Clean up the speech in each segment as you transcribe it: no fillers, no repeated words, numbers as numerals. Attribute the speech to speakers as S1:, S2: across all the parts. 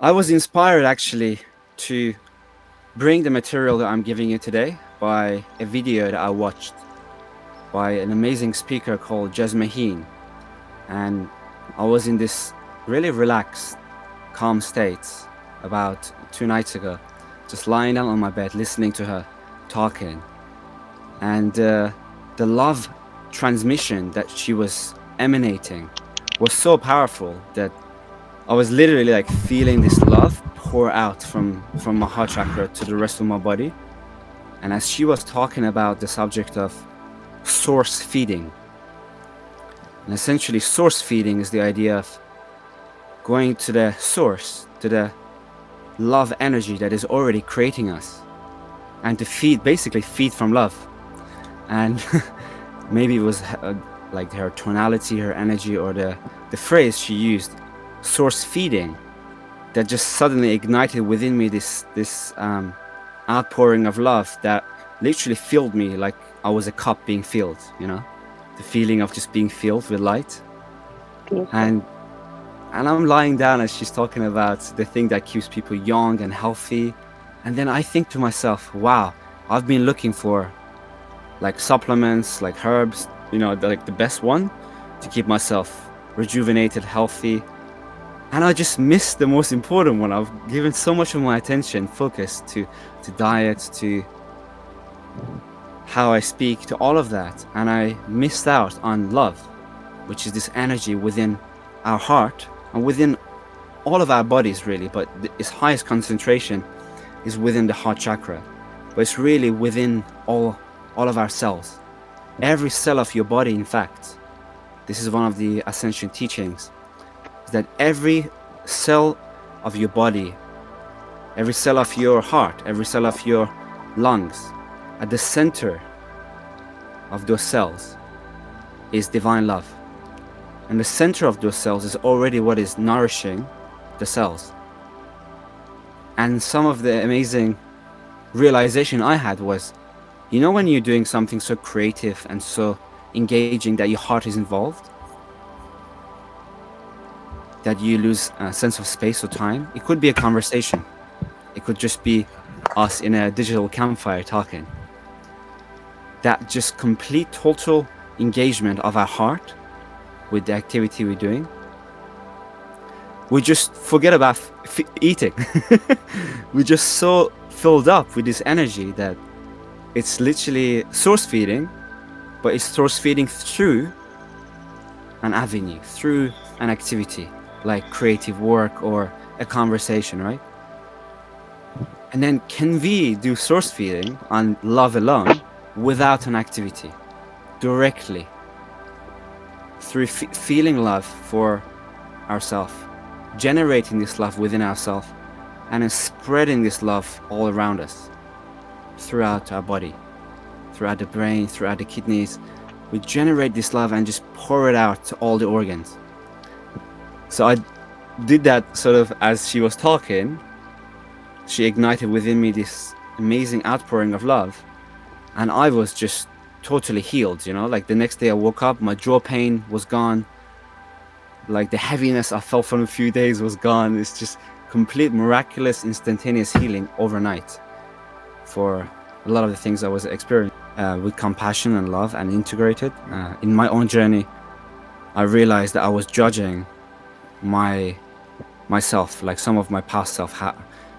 S1: I was inspired actually to bring the material that I'm giving you today by a video that I watched by an amazing speaker called Jasmaheen. And I was in this really relaxed, calm state about 2 nights ago, just lying down on my bed, listening to her talking. And the love transmission that she was emanating was so powerful that I was literally like feeling this love pour out from my heart chakra to the rest of my body. And as she was talking about the subject of source feeding, and essentially source feeding is the idea of going to the source, to the love energy that is already creating us, and to feed, basically feed from love. And maybe it was like her tonality, her energy, or the phrase she used, source feeding, that just suddenly ignited within me this outpouring of love that literally filled me like I was a cup being filled, you know, the feeling of just being filled with light.
S2: Beautiful.
S1: And I'm lying down as she's talking about the thing that keeps people young and healthy. And then I think to myself, wow, I've been looking for like supplements, like herbs, you know, like the best one to keep myself rejuvenated, healthy. And I just missed the most important one. I've given so much of my attention, focus to diet, to how I speak, to all of that. And I missed out on love, which is this energy within our heart and within all of our bodies, really. But its highest concentration is within the heart chakra. But it's really within all of our cells. Every cell of your body, in fact, this is one of the ascension teachings, is that every cell of your body, every cell of your heart, every cell of your lungs, at the center of those cells is divine love. And the center of those cells is already what is nourishing the cells. And some of the amazing realization I had was, you know, when you're doing something so creative and so engaging that your heart is involved, that you lose a sense of space or time. It could be a conversation. It could just be us in a digital campfire talking. That just complete total engagement of our heart with the activity we're doing. We just forget about eating. We're just so filled up with this energy that it's literally source feeding, but it's source feeding through an avenue, through an activity, like creative work or a conversation, right? And then can we do source feeding on love alone without an activity, directly, through feeling love for ourselves, generating this love within ourselves, and then spreading this love all around us, throughout our body, throughout the brain, throughout the kidneys. We generate this love and just pour it out to all the organs. So I did that sort of as she was talking. She ignited within me this amazing outpouring of love, and I was just totally healed, you know, like the next day I woke up, my jaw pain was gone, like the heaviness I felt from a few days was gone. It's just complete miraculous instantaneous healing overnight for a lot of the things I was experiencing with compassion and love and integrated. In my own journey, I realized that I was judging myself, like some of my past self,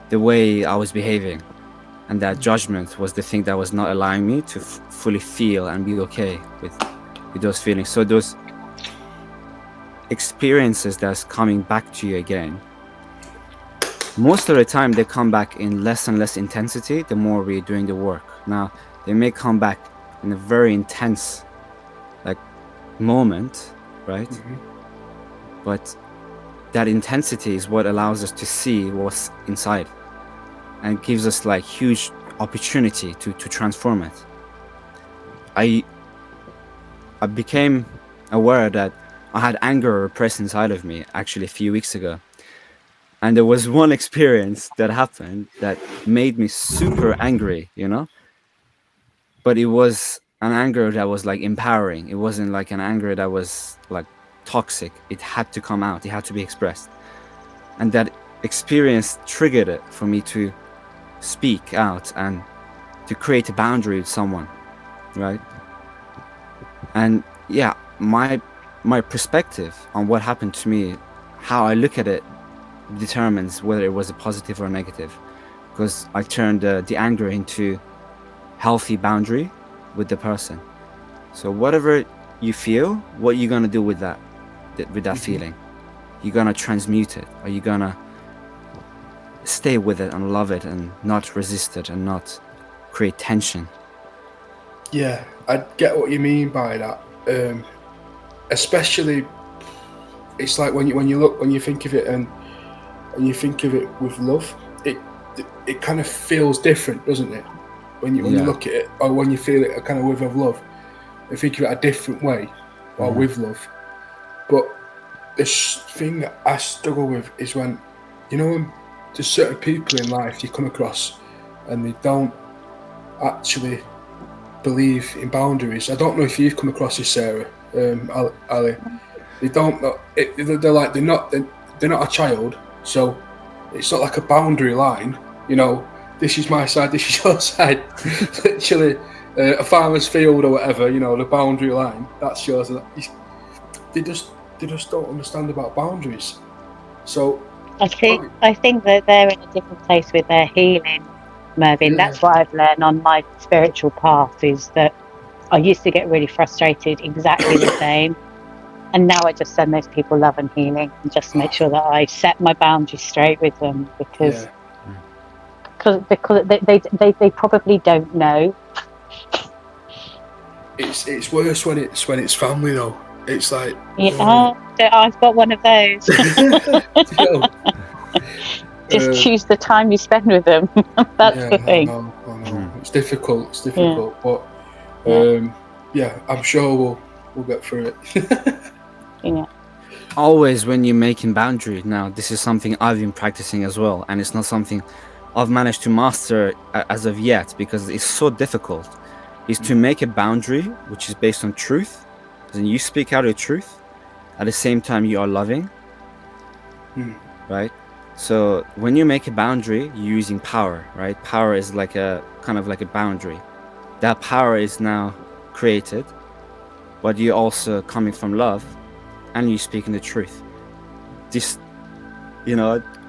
S1: the way I was behaving, and that judgment was the thing that was not allowing me to fully feel and be okay with those feelings. So those experiences that's coming back to you again, most of the time they come back in less and less intensity the more we're doing the work. Now they may come back in a very intense like moment, right? But that intensity is what allows us to see what's inside and gives us like huge opportunity to transform it. I became aware that I had anger repressed inside of me actually a few weeks ago. And there was one experience that happened that made me super angry, you know? But it was an anger that was like empowering. It wasn't like an anger that was like toxic. It had to come out. It had to be expressed. And that experience triggered it for me to speak out and to create a boundary with someone, right? And yeah, my perspective on what happened to me, how I look at it, determines whether it was a positive or negative, because I turned the anger into healthy boundary with the person. So whatever you feel, what you gonna do with that feeling? You gonna transmute it? Are you gonna stay with it and love it and not resist it and not create tension?
S2: Yeah, I get what you mean by that. Especially, it's like when you think of it, and when you think of it with love, it kind of feels different, doesn't it? When you look at it, or when you feel it kind of with love, you think of it a different way, or with love. But the thing that I struggle with is when there's certain people in life you come across and they don't actually believe in boundaries. I don't know if you've come across this, Sarah, Ali. They don't know. They're like they're not a child, so it's not like a boundary line. This is my side, this is your side. Literally, a farmer's field or whatever. The boundary line, that's yours. They just don't understand about boundaries. So
S3: I think that they're in a different place with their healing, Mervyn. Yeah. That's what I've learned on my spiritual path, is that I used to get really frustrated exactly the same. And now I just send those people love and healing and just make sure that I set my boundaries straight with them, because they probably don't know.
S2: It's worse when it's family though. It's like
S3: I've got one of those. Just choose the time you spend with them. That's the thing.
S2: I know. It's difficult. But I'm sure we'll get through it.
S3: Yeah.
S1: Always when you're making boundaries, now this is something I've been practicing as well, and it's not something I've managed to master as of yet, because it's so difficult, is to make a boundary which is based on truth. Then you speak out your truth, at the same time you are loving, right? So when you make a boundary, you're using power, right? Power is like a kind of like a boundary. That power is now created, but you're also coming from love, and you're speaking the truth. This,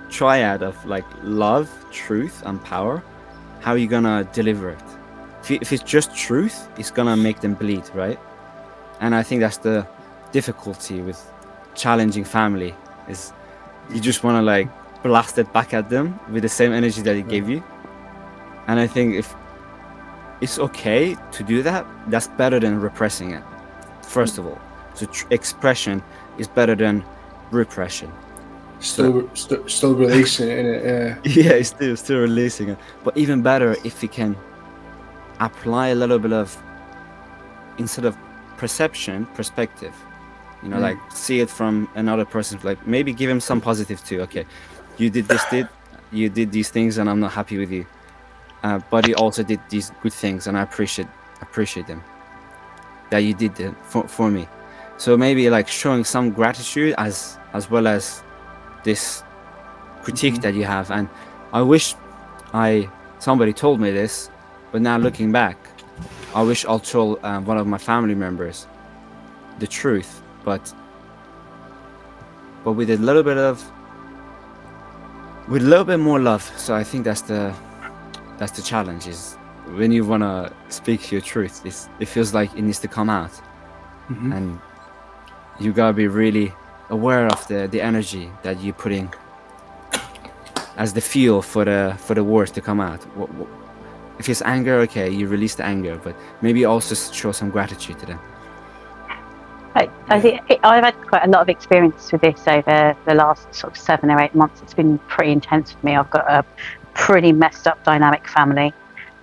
S1: triad of like love, truth, and power. How are you gonna deliver it? If it's just truth, it's gonna make them bleed, right? And I think that's the difficulty with challenging family, is you just want to like blast it back at them with the same energy that it gave you. And I think if it's okay to do that, that's better than repressing it, first of all. So expression is better than repression.
S2: Still releasing it, innit?
S1: Yeah, it's still releasing it. But even better if we can apply a little bit of, instead of perspective, like see it from another person, like maybe give him some positive too. Okay, you did these things and I'm not happy with you, but you also did these good things and I appreciate them, that you did them for me. So maybe like showing some gratitude as well as this critique that you have. And I wish somebody told me this, but now looking back, I wish I told one of my family members the truth, but with a little bit more love. So I think that's the challenge, is when you wanna speak your truth, it feels like it needs to come out, and you gotta be really aware of the energy that you're putting as the fuel for the words to come out. If it's anger, okay, you release the anger, but maybe also show some gratitude to them.
S3: I think I've had quite a lot of experience with this over the last sort of 7 or 8 months. It's been pretty intense for me. I've got a pretty messed up dynamic family.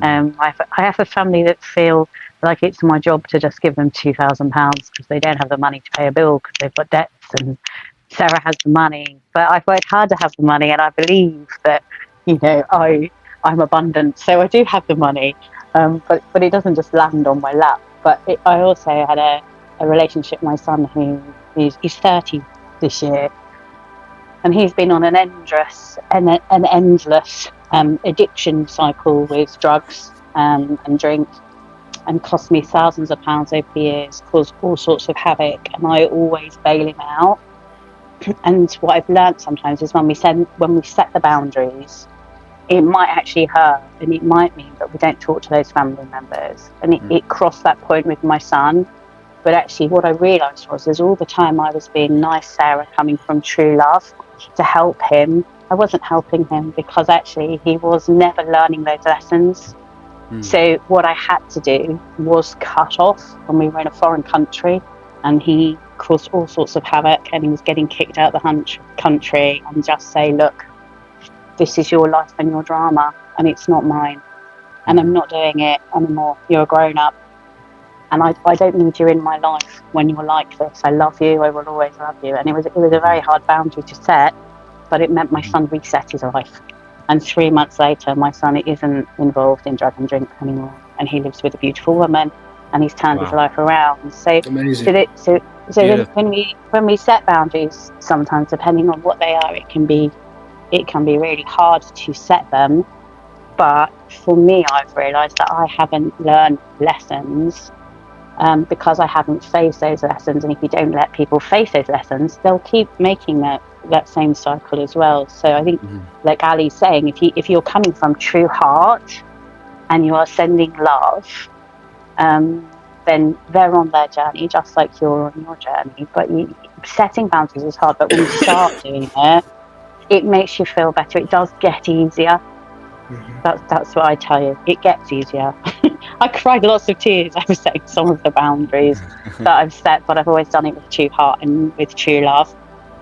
S3: I have a family that feel like it's my job to just give them £2,000 because they don't have the money to pay a bill because they've got debts, and Sarah has the money. But I've worked hard to have the money, and I believe that I'm abundant, so I do have the money, but it doesn't just land on my lap. But I also had a relationship with my son he's 30 this year, and he's been on an endless addiction cycle with drugs and drink, and cost me thousands of pounds over the years, caused all sorts of havoc, and I always bail him out. And what I've learned sometimes is when we set the boundaries, it might actually hurt, and it might mean that we don't talk to those family members. And it crossed that point with my son. But actually what I realised was all the time I was being nice Sarah, coming from true love to help him. I wasn't helping him because actually he was never learning those lessons. So what I had to do was cut off when we were in a foreign country, and he caused all sorts of havoc, and he was getting kicked out of the country, and just say, look, this is your life and your drama, and it's not mine, and I'm not doing it anymore. You're a grown up, and I don't need you in my life when you're like this. I love you. I will always love you. And it was a very hard boundary to set, but it meant my son reset his life. And 3 months later, my son isn't involved in drug and drink anymore, and he lives with a beautiful woman, and he's turned his life around. So,
S2: amazing.
S3: So when we set boundaries, sometimes depending on what they are, it can be really hard to set them. But for me, I've realised that I haven't learned lessons because I haven't faced those lessons. And if you don't let people face those lessons, they'll keep making that same cycle as well. So I think, like Ali's saying, if you're coming from true heart and you are sending love, then they're on their journey just like you're on your journey. But setting boundaries is hard, but when you start doing it, it makes you feel better. It does get easier. That's what I tell you. It gets easier. I cried lots of tears over setting some of the boundaries that I've set, but I've always done it with true heart and with true love.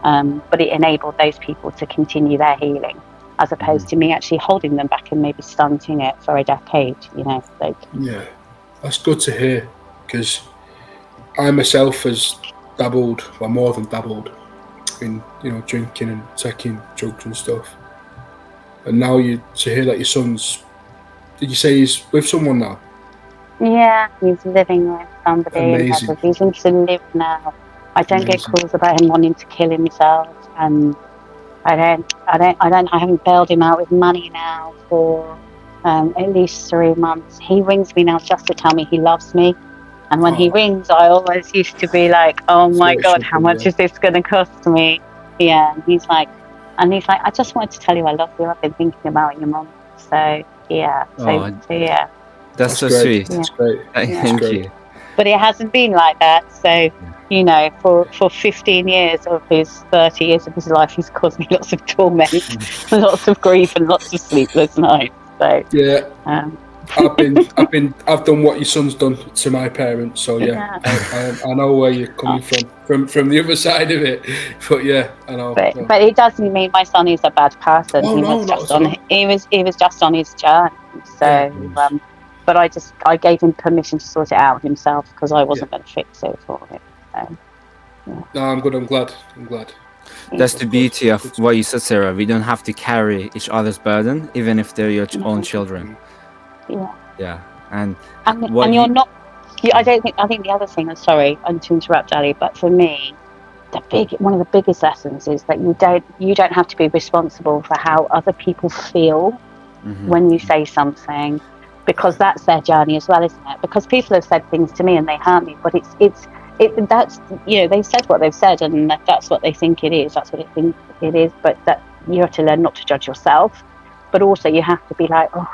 S3: But it enabled those people to continue their healing, as opposed to me actually holding them back and maybe stunting it for a decade. Yeah,
S2: that's good to hear, because I myself has dabbled, or more than dabbled, in drinking and taking drugs and stuff. And now to hear that your son's, did you say he's with someone now?
S3: Yeah, he's living with somebody.
S2: Amazing.
S3: He's reason to live now. I don't get calls about him wanting to kill himself, and I haven't bailed him out with money now for at least 3 months. He rings me now just to tell me he loves me, and when he rings, I always used to be like, "Oh my God, how much is this going to cost me?" Yeah, and he's like, "I just wanted to tell you I love you. I've been thinking about your mum." So yeah, yeah.
S1: That's so
S2: great.
S1: sweet.
S2: That's great.
S1: Thank you.
S3: But it hasn't been like that. So, for 15 years of his 30 years of his life, he's caused me lots of torment, lots of grief, and lots of sleepless nights. So
S2: yeah, I've done what your son's done to my parents. So yeah. I know where you're coming from the other side of it. But yeah, I know.
S3: But it doesn't mean my son is a bad person. He was just on his journey. So. But I gave him permission to sort it out himself, because I wasn't going to fix it for him. So, yeah.
S2: No, I'm good. I'm glad.
S1: That's the beauty of what you said, Sarah. We don't have to carry each other's burden, even if they're your own children.
S3: Yeah.
S1: Yeah.
S3: And you're not. I think the other thing. Sorry, to interrupt, Ali, but for me, one of the biggest lessons is that you don't have to be responsible for how other people feel when you say something. Because that's their journey as well, isn't it? Because people have said things to me and they hurt me, but that's they've said what they've said, and that's what they think it is. That's what they think it is. But that you have to learn not to judge yourself, but also you have to be like, oh,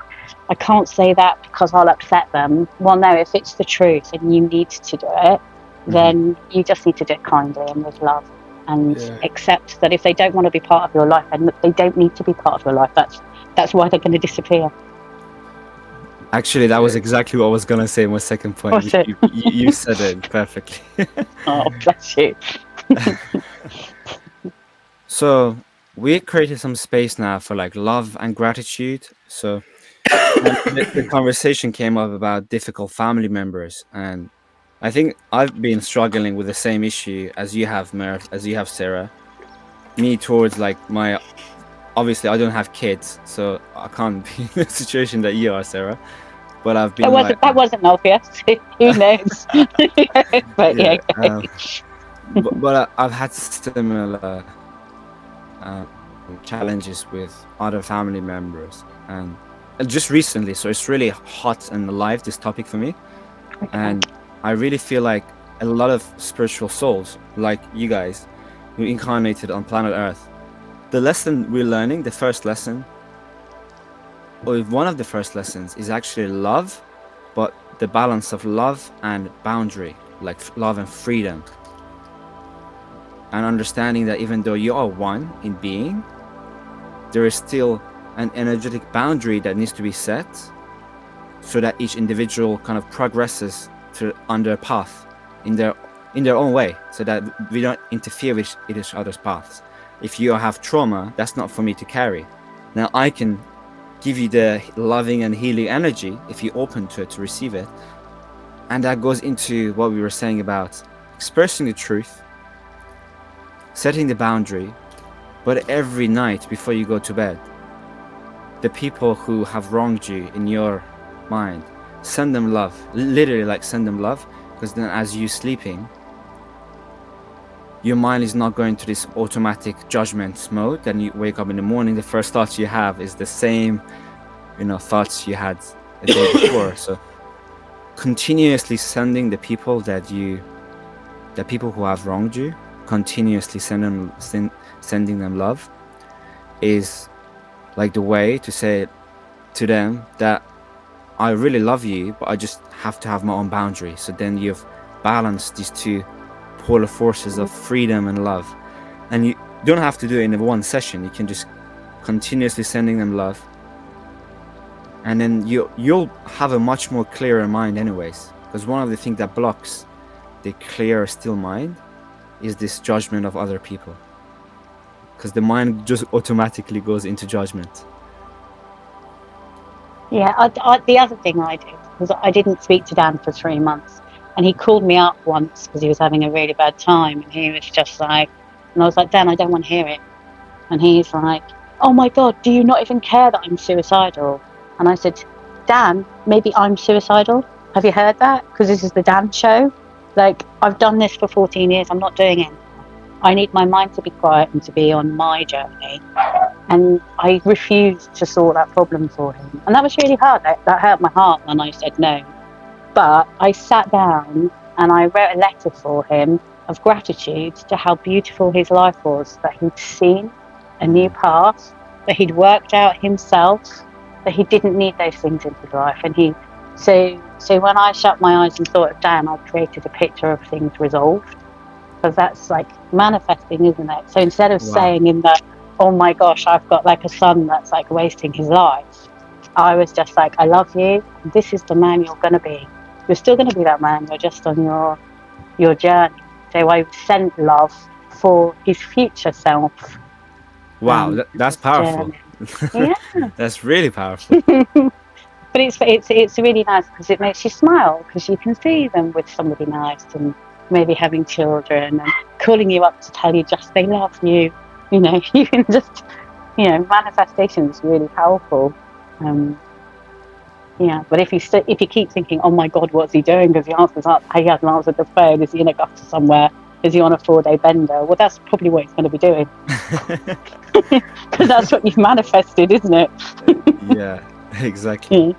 S3: I can't say that because I'll upset them. Well, no, if it's the truth and you need to do it, then you just need to do it kindly and with love, and accept that if they don't want to be part of your life, and they don't need to be part of your life, that's why they're going to disappear.
S1: Actually, that was exactly what I was going to say in my second point. You said it perfectly.
S3: Oh, bless you.
S1: So we created some space now for love and gratitude. So the conversation came up about difficult family members. And I think I've been struggling with the same issue as you have, Mert, as you have, Sarah. Me towards obviously I don't have kids, so I can't be in the situation that you are, Sarah. But I've been
S3: that wasn't obvious. Who knows? But
S1: but I've had similar challenges with other family members, and just recently, so it's really hot and alive, this topic for me. And I really feel like a lot of spiritual souls, like you guys, who incarnated on planet Earth, the lesson we're learning, the first lesson, or one of the first lessons, is actually love, but the balance of love and boundary, like love and freedom. And understanding that even though you are one in being, there is still an energetic boundary that needs to be set so that each individual kind of progresses on their path in their own way, so that we don't interfere with each other's paths. If you have trauma, that's not for me to carry. Now I can give you the loving and healing energy if you're open to it, to receive it. And that goes into what we were saying about expressing the truth, setting the boundary, but every night before you go to bed, the people who have wronged you in your mind, send them love, literally, like send them love, because then as you're sleeping, your mind is not going to this automatic judgment mode. Then you wake up in the morning, the first thoughts you have is the same, thoughts you had the day before. So continuously sending the people the people who have wronged you, continuously sending them love is like the way to say to them that I really love you, but I just have to have my own boundary. So then you've balanced these two polar forces of freedom and love. And you don't have to do it in one session. You can just continuously sending them love. And then you'll have a much more clearer mind anyways. Because one of the things that blocks the clear, still mind is this judgment of other people. Because the mind just automatically goes into judgment.
S3: Yeah, the other thing I did was I didn't speak to Dan for 3 months, and he called me up once because he was having a really bad time, and he was just like, and I was like, Dan, I don't want to hear it. And he's like, oh my God, do you not even care that I'm suicidal? And I said, Dan, maybe I'm suicidal. Have you heard that? Because this is the Dan show. Like, I've done this for 14 years. I'm not doing it. I need my mind to be quiet and to be on my journey. And I refused to sort that problem for him. And that was really hard. That hurt my heart when I said no. But I sat down and I wrote a letter for him of gratitude to how beautiful his life was, that he'd seen a new path, that he'd worked out himself, that he didn't need those things in his life. And so when I shut my eyes and thought of Dan, I created a picture of things resolved. Because that's like manifesting, isn't it? So instead of saying in that, oh my gosh, I've got like a son that's like wasting his life, I was just like, I love you. This is the man you're going to be. You're still going to be that man. You're just on your journey. So I sent love for his future self.
S1: Wow, that's powerful.
S3: Yeah.
S1: That's really powerful.
S3: But it's really nice because it makes you smile, because you can see them with somebody nice and maybe having children and calling you up to tell you just they love you. You can just, manifestation is really powerful. But if you keep thinking, oh my God, what's he doing? Because he hasn't answered the phone. Is he in a gutter somewhere? Is he on a 4-day bender? Well, that's probably what he's going to be doing. Because that's what you've manifested, isn't it?
S1: Yeah, exactly.